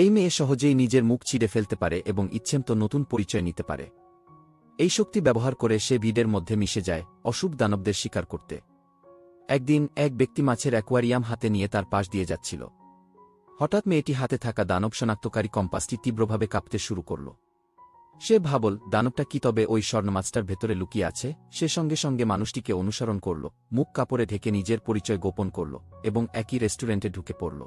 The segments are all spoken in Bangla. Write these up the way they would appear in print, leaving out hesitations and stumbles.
এই মেয়ে সহজেই নিজের মুখ চিড়ে ফেলতে পারে এবং ইচ্ছেমতো নতুন পরিচয় নিতে পারে। এই শক্তি ব্যবহার করে সে ভিড়ের মধ্যে মিশে যায় অশুভ দানবদের শিকার করতে। একদিন এক ব্যক্তি মাছের অ্যাকোয়ারিয়াম হাতে নিয়ে তার পাশ দিয়ে যাচ্ছিল। হঠাৎ মেয়েটি হাতে থাকা দানব শনাক্তকারী কম্পাসটি তীব্রভাবে কাঁপতে শুরু করল। সে ভাবল দানবটা কি তবে ওই স্বর্ণমাছটার ভেতরে লুকিয়ে আছে। সে সঙ্গে সঙ্গে মানুষটিকে অনুসরণ করল, মুখ কাপড়ে ঢেকে নিজের পরিচয় গোপন করল এবং একই রেস্টুরেন্টে ঢুকে পড়ল।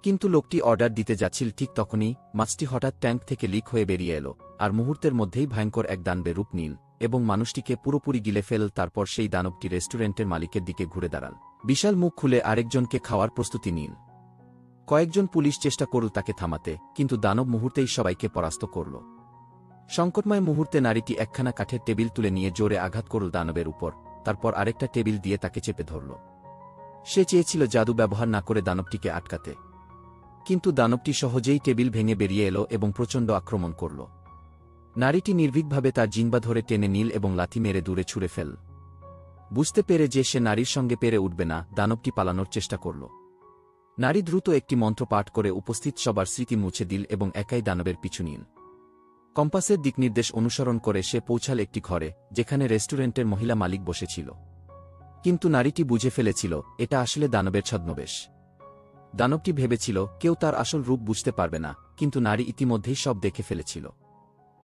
কিন্তু লোকটি অর্ডার দিতে যাচ্ছিল ঠিক তখনই মাছটি হঠাৎ ট্যাঙ্ক থেকে লিক হয়ে বেরিয়ে এলো, আর মুহূর্তের মধ্যেই ভয়ঙ্কর এক দানবে রূপ নিল এবং মানুষটিকে পুরোপুরি গিলে ফেল। তারপর সেই দানবটি রেস্টুরেন্টের মালিকের দিকে ঘুরে দাঁড়াল, বিশাল মুখ খুলে আরেকজনকে খাওয়ার প্রস্তুতি নিল। কয়েকজন পুলিশ চেষ্টা করল তাকে থামাতে, কিন্তু দানব মুহূর্তেই সবাইকে পরাস্ত করল। সংকটময় মুহূর্তে নারীটি একখানা কাঠের টেবিল তুলে নিয়ে জোরে আঘাত করল দানবের উপর, তারপর আরেকটা টেবিল দিয়ে তাকে চেপে ধরল। সে চেয়েছিল জাদু ব্যবহার না করে দানবটিকে আটকাতে, কিন্তু দানবটি সহজেই টেবিল ভেঙে বেরিয়ে এলো এবং প্রচণ্ড আক্রমণ করল। নারীটি নির্ভীকভাবে তার জিহ্বা ধরে টেনে নিল এবং লাথি মেরে দূরে ছুঁড়ে ফেল। বুঝতে পেরে যে সে নারীর সঙ্গে পেরে উঠবে না, দানবটি পালানোর চেষ্টা করল। নারী দ্রুত একটি মন্ত্র পাঠ করে উপস্থিত সবার স্মৃতি মুছে দিল এবং একাই দানবের পিছু নিল। কম্পাসের দিকনির্দেশ অনুসরণ করে সে পৌঁছাল একটি ঘরে, যেখানে রেস্টুরেন্টের মহিলা মালিক বসেছিল। কিন্তু নারীটি বুঝে ফেলেছিল এটা আসলে দানবের ছদ্মবেশ। দানবটি ভেবেছিল কেউ তার আসল রূপ বুঝতে পারবে না, কিন্তু নারী ইতিমধ্যেই সব দেখে ফেলেছিল।